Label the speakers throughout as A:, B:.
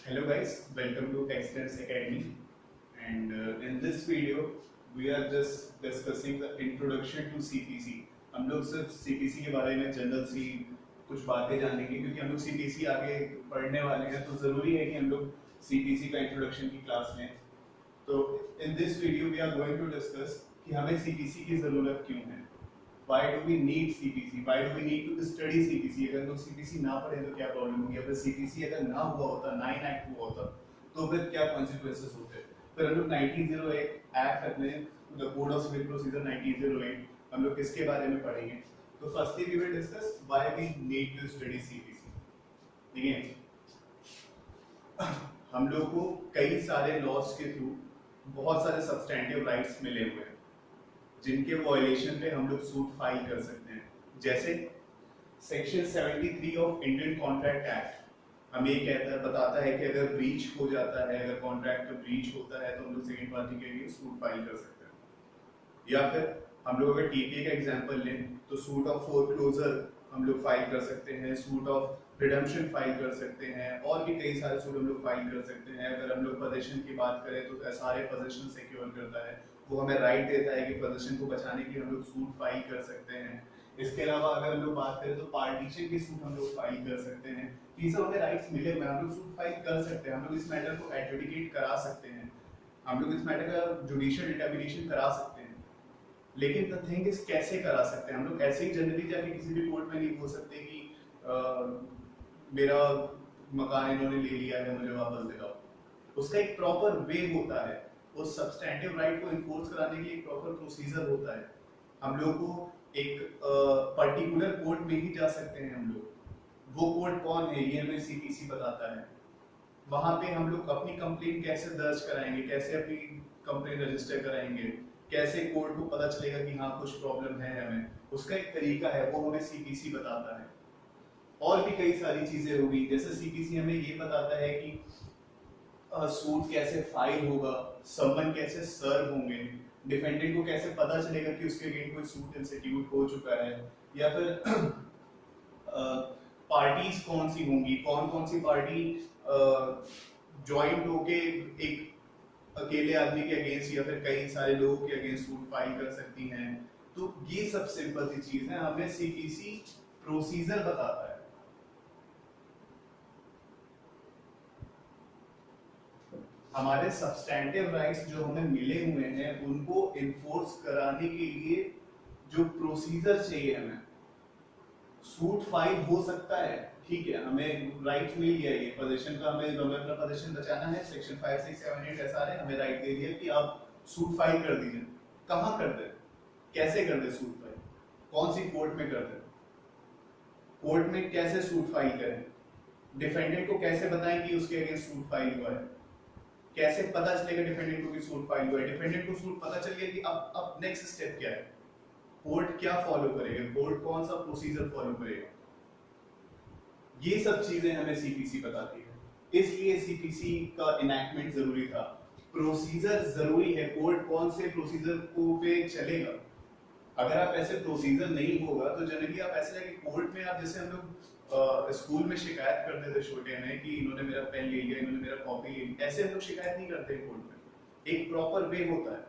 A: Hello guys, welcome to Excellence Academy, and in this video we are just discussing the introduction to CPC. हम लोग सिर्फ CPC के बारे में general सी कुछ बातें जानेंगे क्योंकि हम लोग CPC आगे पढ़ने वाले हैं, तो ज़रूरी है कि हम लोग CPC का इंट्रोडक्शन की क्लास लें। तो in this video we are going to discuss कि हमें CPC की ज़रूरत क्यों है। Why do we need CPC? Why do we need to study CPC? अगर लोग CPC ना पढ़े तो क्या प्रॉब्लम होगी? अगर CPC अगर ना हुआ होता, 9 एक्ट हुआ होता, तो फिर क्या कॉन्सिक्वेंसेस होते? फिर हम लोग 1908 एक्ट अपने the code of civil procedure 1908 हम लोग किसके बारे में पढ़ेंगे? तो firstly we will discuss why we need to study CPC। ठीक है, हम लोग को कई सारे लॉज के थ्रू बहुत सारे सब्सटेंटिव राइट्स मिले हुए हैं जिनके वॉयलेशन पे हम लोग सूट फाइल कर सकते हैं। जैसे section 73 of Indian contract act हमें ये कहता है, बताता है कि अगर ब्रीच हो जाता है, अगर कॉन्ट्रैक्ट का ब्रीच होता है तो हम लोग सेकंड पार्टी के लिए सूट फाइल कर सकते हैं। या फिर हम लोग अगर टीपीए का एग्जांपल लें तो सूट ऑफ फोरक्लोजर हम लोग फाइल कर सकते हैं, सूट ऑफ रिडम्पशन फाइल कर सकते हैं, और भी कई सारे सूट हम लोग फाइल कर सकते हैं। अगर हम लोग पोजीशन की बात करें तो सारे पोजीशन सिक्योर करता है, वो हमें राइट देता है कि पोजीशन को बचाने के लिए हम लोग सूट फाइल कर सकते हैं। इसके अलावा अगर हम लोग बात करें तो पार्टीशन के सूट हम लोग फाइल कर सकते हैं। ये सब हमें राइट्स मिले हुए हैं, हम लोग सूट फाइल कर सकते हैं, हम लोग इस मैटर को एडजुडिकेट करा सकते हैं, हम लोग इस मैटर का जुडिशियल डिटर्मिनेशन करा सकते हैं। लेकिन द थिंग इज कैसे करा सकते हैं? हम लोग ऐसे ही जनरली जाके किसी भी कोर्ट में नहीं बोल सकते कि मेरा मकान इन्होंने ले लिया है, मुझे वापस दिलाओ। उसका एक प्रॉपर वे होता है, उस सब्सटेंटिव राइट को इन्फोर्स कराने के लिए एक प्रॉपर प्रोसीजर होता है। हम लोग को एक पर्टिकुलर कोर्ट में ही जा सकते हैं हम लोग, वो कोर्ट कौन है ये हमें CPC बताता है। वहां पे हम लोग अपनी कंप्लेंट कैसे दर्ज कराएंगे, कैसे अपनी कंप्लेंट रजिस्टर कराएंगे, कैसे कोर्ट को पता चलेगा कि हाँ कुछ प्रॉब्लम है हमें, उसका एक तरीका है, वो हमें CPC बताता है। और भी कई सारी चीजें होगी, जैसे CPC हमें ये बताता है कि सूट कैसे फाइल होगा, समन कैसे सर्व होंगे, डिफेंडेंट को कैसे पता चलेगा कि उसके अगेंस्ट कोई सूट इंस्टीट्यूट हो चुका है, या फिर पार्टीज कौन सी होंगी, कौन कौन सी पार्टी जॉइंट होके एक अकेले आदमी के अगेंस्ट या फिर कई सारे लोगों के अगेंस्ट सूट फाइल कर सकती हैं। तो ये सब सिंपल सी चीज है, हमें CPC प्रोसीजर बताता है। हमारे सब्सटेंटिव राइट्स जो हमें मिले हुए हैं उनको इन्फोर्स कराने के लिए जो प्रोसीजर चाहिए हमें, सूट फाइल हो सकता है, ठीक है, हमें राइट मिल गया, ये पोजीशन का हमें अपना पोजीशन बचाना है, सेक्शन 5, 6, 7, 8 एसआर है, हमें राइट दे दिया कि आप सूट फाइल कर दीजिए। कहाँ कर दे, कैसे कर दे सूट फाइल, कौन सी कोर्ट में कर दे, कोर्ट में कैसे सूट फाइल करें, डिफेंडेंट को कैसे बताएं कि उसके अगेंस्ट सूट फाइल हुआ है, कैसे पता चलेगा डिफेंडेंट को कि सूट फाइल हुआ है, डिफेंडेंट को सूट पता चल गया कि अब नेक्स्ट स्टेप क्या है, कोर्ट क्या फॉलो करेगा, कोर्ट कौन सा प्रोसीजर फॉलो करेगा। ये सब चीजें हमें CPC बताती है, इसलिए CPC का इनैक्टमेंट जरूरी था। प्रोसीजर जरूरी है, कोर्ट कौन से प्रोसीजर को पे चलेगा। अगर आप ऐसे प्रोसीजर नहीं होगा तो जनरली आप ऐसे जाके कोर्ट में, आप जैसे हम लोग स्कूल में शिकायत करते थे छोटे में कि इन्होंने मेरा पेन ले लिया, इन्होंने मेरा कॉपी ले ली, ऐसे हम लोग शिकायत नहीं करते कोर्ट में। एक प्रॉपर वे होता है,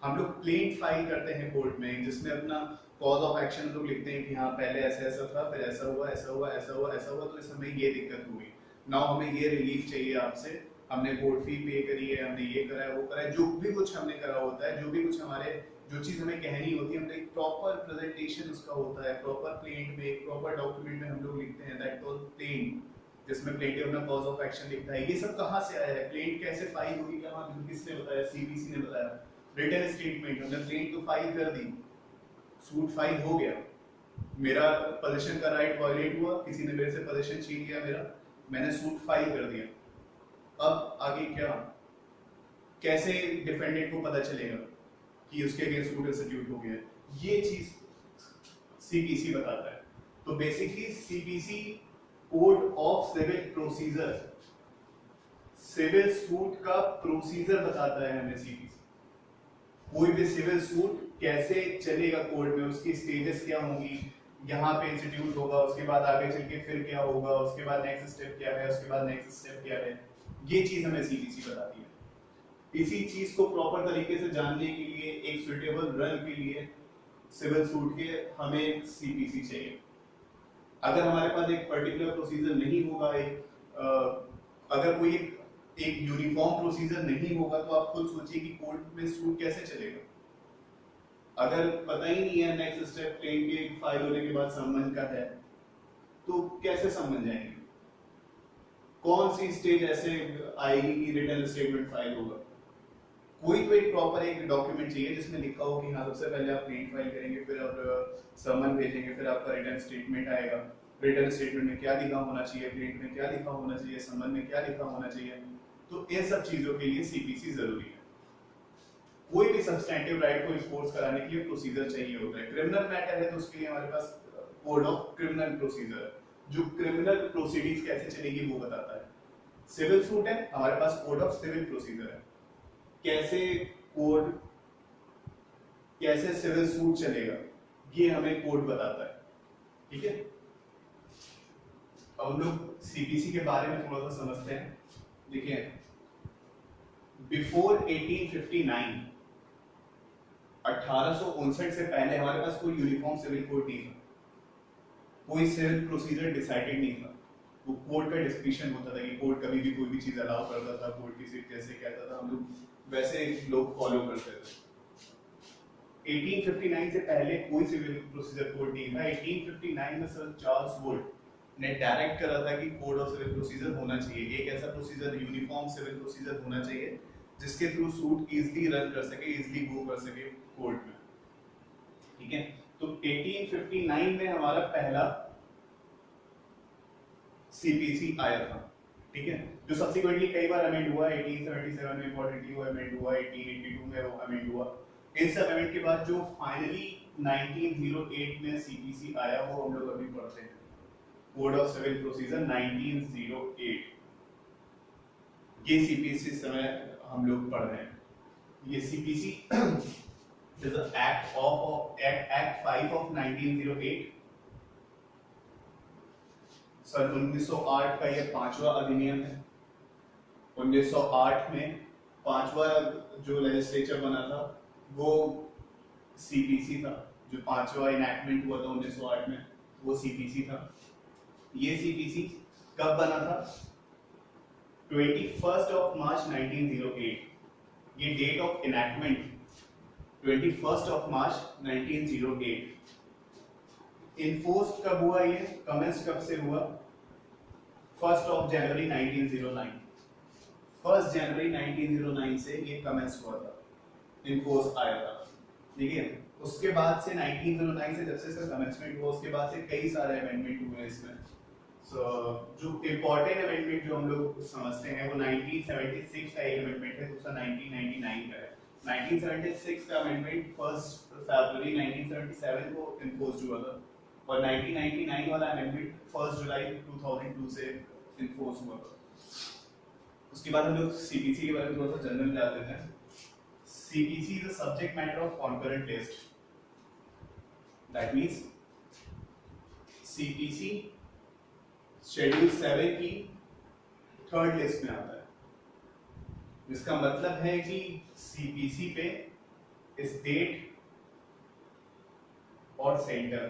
A: हम लोग प्लेन फाइल करते हैं कोर्ट में जिसमें अपना कॉज ऑफ एक्शन लोग लिखते हैं कि हाँ पहले ऐसा ऐसा था, फिर ऐसा हुआ, ऐसा हुआ, ऐसा हुआ, ऐसा हुआ, तो इस हमें ये दिक्कत हुई, नाउ हमें ये रिलीफ चाहिए आपसे, हमने कोर्ट फी पे करी है, हमने ये करा है, वो करा है, जो भी कुछ हमने करा होता है, जो भी कुछ हमारे जो चीज हमें कहनी होती है, हमने एक प्रॉपर प्रेजेंटेशन उसका होता है, प्रॉपर प्लेन में, एक प्रॉपर डॉक्यूमेंट में हम लोग लिखते हैं दैट वाज प्लेन, जिसमें प्लेंटिव अपना कॉज ऑफ एक्शन लिखता है। ये सब कहाँ से आया है, प्लेन कैसे फाइल होगी, क्या किसने बताया, CPC ने बताया। रिटन स्टेटमेंट, हमने प्लेन तो फाइल कर दी, सूट फाइल हो गया, मेरा पोजीशन का राइट वायलेट हुआ, किसी ने मेरे से पोजीशन छीन लिया मेरा, मैंने सूट फाइल कर दिया। अब आगे क्या, कैसे डिफेंडेंट को पता चलेगा कि उसके अगेंस्ट सूट इंस्टीट्यूट हो गया, ये चीज CPC बताता है। तो basically CPC code of civil procedure, civil suit का प्रोसीजर बताता है हमें CPC। कोई भी सिविल सूट कैसे चलेगा कोर्ट में, उसकी स्टेजेस क्या होंगी, यहाँ पे इंस्टीट्यूट होगा, उसके बाद आगे चल के फिर क्या होगा, उसके बाद नेक्स्ट स्टेप क्या है, उसके बाद नेक्स्ट स्टेप क्या है, ये चीज हमें सीपीसी बताती है। इसी चीज को प्रॉपर तरीके से जानने के लिए, एक सुटेबल रन के लिए सिविल सूट के हमें सीपीसी चाहिए। अगर हमारे पास एक पर्टिकुलर प्रोसीजर नहीं होगा, अगर कोई एक यूनिफॉर्म प्रोसीजर नहीं होगा, तो आप खुद सोचिए कि कोर्ट में सूट कैसे चलेगा। अगर पता ही नहीं है नेक्स्ट स्टेप क्लेम के फाइल होने के बाद समन का है, तो कैसे समन जाएंगे? कौन सी स्टेज ऐसे आएगी कि रिटर्न स्टेटमेंट फाइल होगा? कोई तो एक प्रॉपर एक डॉक्यूमेंट चाहिए जिसमें लिखा हो कि हाँ सबसे पहले आप क्लेम फाइल करेंगे, फिर आप समन भेजेंगे, फिर आपका रिटर्न स्टेटमेंट आएगा। रिटर्न स्टेटमेंट में क्या लिखा होना चाहिए, क्लेम में क्या लिखा होना चाहिए, समन में क्या लिखा होना चाहिए। तो इन सब चीजों के लिए सीपीसी जरूरी है। कोई भी सब्सटैंटिव राइट को इन्फोर्स कराने के लिए प्रोसीजर चाहिए होता है। क्रिमिनल मैटर है तो उसके लिए हमारे पास कोड ऑफ क्रिमिनल प्रोसीजर है जो क्रिमिनल प्रोसीडिंग्स कैसे चलेगी वो बताता है। सिविल सूट है, हमारे पास कोड ऑफ सिविल प्रोसीजर है, कैसे सिविल सूट चलेगा ये हमें कोड बताता है। ठीक है, अब हम लोग सीपीसी के बारे में थोड़ा सा समझते हैं। देखिए, बिफोर 1859 1859 से पहले हमारे पास कोई यूनिफॉर्म सिविल कोड नहीं था, कोई सिविल प्रोसीजर डिसाइडेड नहीं था। वो कोर्ट का डिस्कशन होता था कि कोर्ट कभी भी कोई भी चीज अलाउ करता था, कोर्ट किसी जैसे कहता था हम लोग वैसे लोग फॉलो करते थे। 1859 से पहले कोई सिविल प्रोसीजर कोड नहीं था। 1859 में सर चार्ल्स वुड ने डायरेक्ट करा था कि कोड ऑफ सिविल प्रोसीजर होना चाहिए, एक ऐसा प्रोसीजर यूनिफॉर्म सिविल प्रोसीजर होना चाहिए जिसके थ्रू सूट इजीली रन कर सके, इजीली गो कर सके कोर्ट में। ठीक है, तो 1859 में हमारा पहला सीपीसी आया था। ठीक है, जो सब्सिक्वेंटली कई बार अमेंड हुआ, 1877 में इंपॉर्टेंटली वो अमेंड हुआ, 1882 में वो अमेंड हुआ। इन सब अमेंड के बाद जो फाइनली 1908 में सीपीसी आया वो हम लोग अभी पढ़ते हैं, कोड ऑफ सिविल प्रोसीजर 1908। ये सीपीसी समय हम लोग पढ़ रहे हैं। ये सीपीसी इज एक्ट 5 ऑफ 1908। सन 1908 का ये 5वां अधिनियम है। 1908 में 5वां जो लेजिस्लेचर बना था वो सीपीसी था। जो 5वां इनैक्टमेंट हुआ था 1908 में वो सीपीसी था। ये सीपीसी कब बना था? 21 ऑफ मार्च 1908। ये date of enactment 21 of March 1908। Enforced कब हुआ? ये कमेंस कब से हुआ? 1 जनवरी 1909। 1 जनवरी 1909 से ये कमेंस हुआ था, इन्फोर्स आया था। देखिए, उसके बाद से 1909 से जब से इसका कमेंसमेंट हुआ उसके बाद से कई सारे अमेंडमेंट हुए इसमें। जो इम्पोर्टेंट अमेंडमेंट जो हम लोग समझते हैं वो 1976 का एक अमेंडमेंट है, दूसरा 1999 का है। 1976 का अमेंडमेंट 1 फरवरी 1977 को इन्फोर्स्ड हुआ था और 1999 वाला अमेंडमेंट 1 जुलाई 2002 से इन्फोर्स हुआ था। उसके बाद हम लोग सीपीसी के बारे में थोड़ा सा जनरल जान लेते हैं। CPC is a subject matter of concurrent list. That means CPC schedule 7 की 3rd लिस्ट में आता है, जिसका मतलब है कि CPC पे स्टेट और सेंटर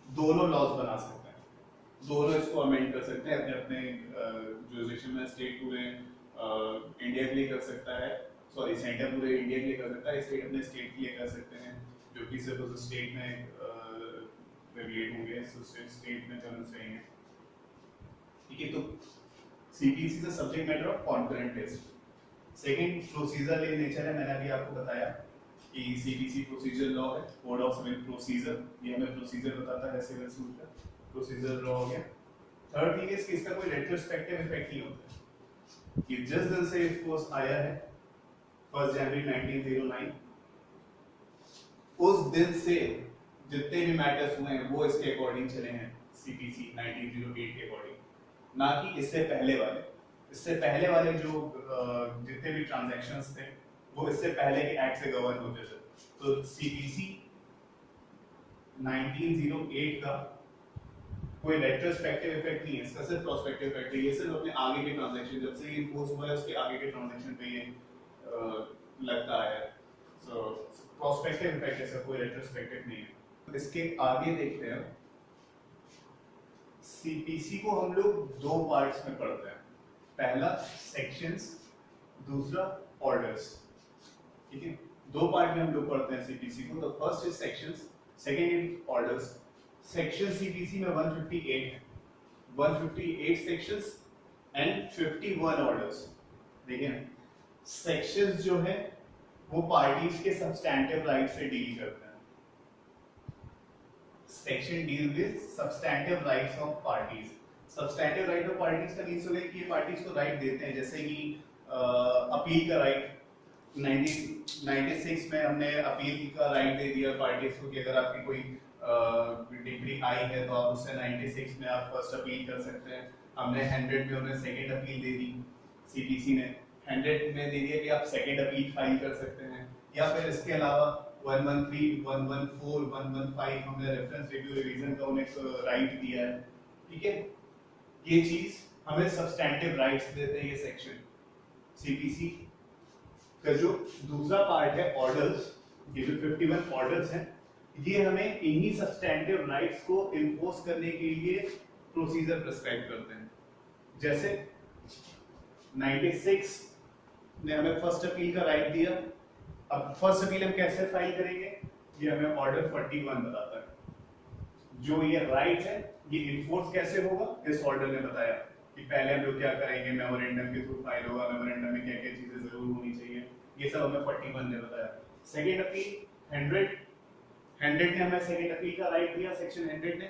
A: दोनों लॉज बना सकते हैं, दोनों इसको अमेंड कर सकते हैं अपने अपने जुरिसडिक्शन में। स्टेट पूरे इंडिया के लिए कर सकता है, सॉरी सेंटर पूरे इंडिया के लिए कर सकता है, स्टेट अपने स्टेट के लिए कर सकते हैं, जो कि सिर्फ उस स्टेट में रेगुलेट होंगे, स्टेट में करना चाहिए। ठीक है, तो सीपीसी से subject matter of concurrent list. Second procedure in nature है, मैंने अभी आपको बताया कि सीपीसी प्रोसीजर लॉ है, कोड ऑफ सिविल प्रोसीजर, ये हमें प्रोसीजर बताता है सिविल सूट का, प्रोसीजर लॉ हो गया। थर्ड थिंग इज कि इसका कोई रेट्रोस्पेक्टिव इफेक्ट नहीं होता है कि जिस दिन से इन्फोर्स आया है 1 जनवरी 1909 उस दिन से जितने भी मैटर्स हुए हैं वो इसके अकॉर्डिंग चले हैं, सीपीसी 1908 के अकॉर्डिंग, ना कि इससे पहले वाले। इससे पहले वाले जो जितने भी ट्रांजैक्शंस थे वो इससे पहले के एक्ट से गवर्न होते थे। तो सीपीसी 1908 का कोई रेट्रोस्पेक्टिव इफेक्ट नहीं है, इसका सिर्फ प्रोस्पेक्टिव इफेक्ट है। ये सिर्फ अपने आगे के ट्रांजैक्शन, जब से ये इम्पोज हुआ है उसके आगे के ट्रांजैक्शन पे ये लगता है। सो प्रोस्पेक्टिव इफेक्ट है, इसका कोई रेट्रोस्पेक्टिव नहीं है। इसके आगे देखते हैं, सीपीसी को हम लोग दो पार्ट्स में पढ़ते हैं, पहला सेक्शंस, दूसरा ऑर्डर्स। ठीक है, दो पार्ट में हम लोग पढ़ते हैं सीपीसी को। The first is sections, second is orders. Section CPC में 158 है, 158 सेक्शंस एंड 51 ऑर्डर्स। देखिए सेक्शंस जो है वो पार्टीज के सब्सटैंटिव राइट से डील करते हैं। Section deal with substantive rights of parties. Substantive right of parties का मींस हो गया कि ये पार्टीज को राइट देते हैं, जैसे कि अपील का राइट। 1996 में हमने अपील का राइट दे दिया पार्टीज को कि अगर आपकी कोई डिग्री आई है तो आप उससे 96 में आप फर्स्ट अपील कर सकते हैं। हमने 100 में उन्हें सेकंड अपील दे दी, सीपीसी ने 100 में दे दिया कि आप सेकंड अपील फाइल कर सकते हैं। या फिर इसके अलावा 113, 114, 115 हमने रेफरेंस रिव्यू रिवीजन का उन्हें राइट दिया है। ठीक है, ये चीज हमें सब्सटैंटिव राइट्स देते हैं ये सेक्शन। सीपीसी का जो दूसरा पार्ट है ऑर्डर्स, ये जो 51 ऑर्डर्स हैं, ये हमें इन्हीं सब्सटैंटिव राइट्स को इन्फोर्स करने के लिए प्रोसीजर प्रिस्क्राइब करते हैं। जैसे 96 ने हमें फर्स्ट अपील का राइट दिया। अब फर्स्ट अपील हम कैसे फाइल करेंगे, ये हमें ऑर्डर 41 बताता है। जो ये राइट है ये इन्फोर्स कैसे होगा, इस ऑर्डर ने बताया कि पहले हम लोग क्या करेंगे, मेमोरेंडम के थ्रू फाइल होगा, मेमोरेंडम में क्या क्या चीजें जरूर होनी चाहिए, ये सब हमें 41 ने बताया। सेकेंड अपील 100 ने हमें सेकेंड अपील का राइट दिया, सेक्शन 100 ने।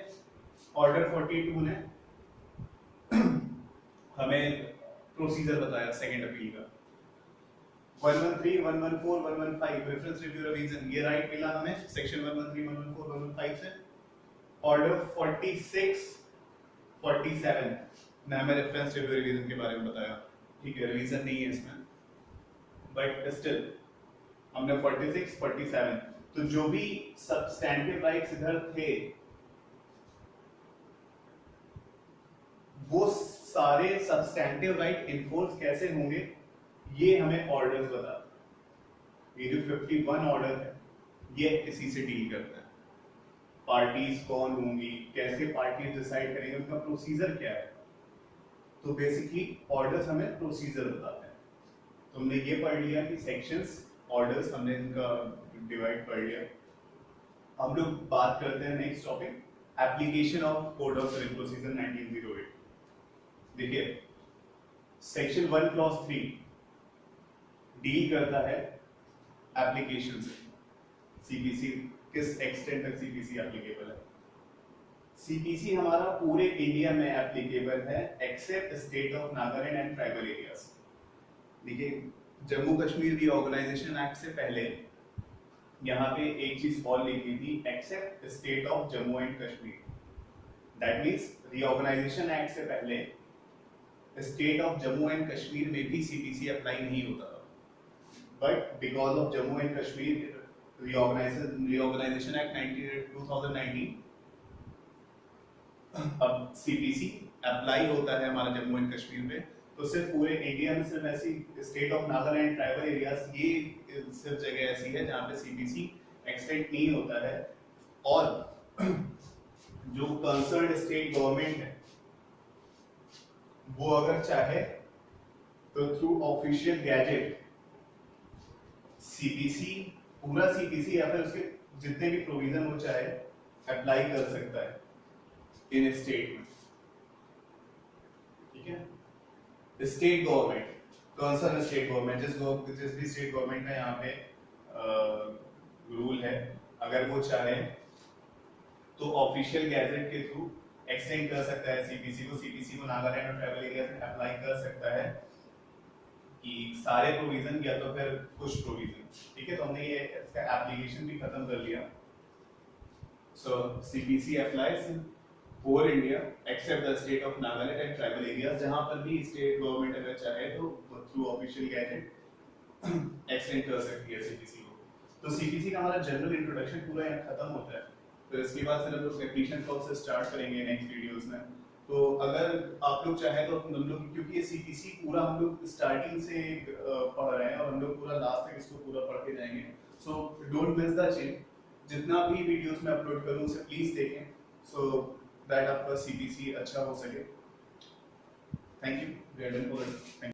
A: ऑर्डर 42 ने हमें प्रोसीजर बताया सेकेंड अपील का। 113, 114, 115 रेफरेंस रिव्यू रिवीजन, ये राइट मिला हमें सेक्शन 113, 114, 115 से। ऑर्डर 46, 47 ने हमें रेफरेंस रिव्यू रिवीजन के बारे में बताया। ठीक है, रिवीजन नहीं है इसमें, बट स्टिल हमने 46, 47, तो जो भी सब्सटैंटिव राइट्स इधर थे वो सारे सब्सटैंटिव राइट इन्फोर्स कैसे होंगे ये हमें ऑर्डर्स बताते हैं। ये जो 51 ऑर्डर है ये इसी से डील करता है। पार्टीज कौन होंगी, कैसे पार्टीज डिसाइड करेंगे, उनका प्रोसीजर क्या है। तो बेसिकली ऑर्डर्स हमें प्रोसीजर बताते हैं। तो हमने ये पढ़ लिया कि सेक्शंस, ऑर्डर्स, हमने इनका डिवाइड कर लिया। हम लोग बात करते हैं next topic, application of code of civil procedure 1908। देखिए सेक्शन 1 क्लॉज 3 डील करता है एप्लीकेशन से। सीपीसी किस एक्सटेंट तक सीपीसी एप्लीकेबल है। सीपीसी हमारा पूरे इंडिया में एप्लीकेबल है except state of Nagaland and tribal areas. देखिए जम्मू कश्मीर रीऑर्गेनाइजेशन एक्ट से पहले यहाँ पे एक चीज और लिखी थी, except state of Jammu and Kashmir. That means reorganisation act से पहले state of Jammu and Kashmir में भी सीपीसी अप्लाई नहीं होता था, but because of Jammu and Kashmir reorganisation act 2019 अब सीपीसी अप्लाई होता है हमारा जम्मू एंड कश्मीर में। तो सिर्फ पूरे इंडिया में सिर्फ ऐसी state of Nagaland, tribal areas, ये सिर्फ जगह ऐसी है जहाँ पे सीपीसी एक्सटेंड नहीं होता है। और जो कंसर्न स्टेट गवर्नमेंट है वो अगर चाहे तो थ्रू ऑफिशियल गैजेट सीपीसी, पूरा सीपीसी या फिर उसके जितने भी प्रोविजन वो चाहे अप्लाई कर सकता है इन स्टेट में। ठीक है, state government, concern state government, जिस भी स्टेट गवर्नमेंट का यहाँ पे रूल है, अगर वो चाहे तो ऑफिशियल गैजेट के थ्रू एक्सटेंड कर सकता है सीपीसी को। सीपीसी को नागालैंड और ट्राइबल एरिया में अप्लाई कर सकता है कि सारे प्रोविजन या तो फिर कुछ प्रोविजन। ठीक है, तो हमने ये इसका एप्लीकेशन भी खत्म कर लिया। So CPC applies over India except the state of Nagaland and tribal areas. जहां पर भी स्टेट गवर्नमेंट अगर चाहे तो थ्रू ऑफिशियल गैजेट एक्सटेंड कर सकती है सीपीसी को। तो सीपीसी का हमारा जनरल इंट्रोडक्शन पूरा यहाँ खत्म होता है। फिर इसके बाद फिर हम लोग टेक्नीशियन कॉल से स्टार्ट करेंगे नेक्स्ट वीडियोस में। तो अगर आप लोग चाहें तो हम लोग, क्योंकि ये सीटीसी पूरा हम लोग स्टार्टिंग से पढ़ रहे हैं और हम लोग पूरा लास्ट तक इसको पूरा पढ़ के जाएंगे, so don't miss the change. जितना भी वीडियोस में अपलोड करूँ उसे प्लीज देखें, सो दैट आपका सीटीसी अच्छा हो सके। Thank you, we are done for it.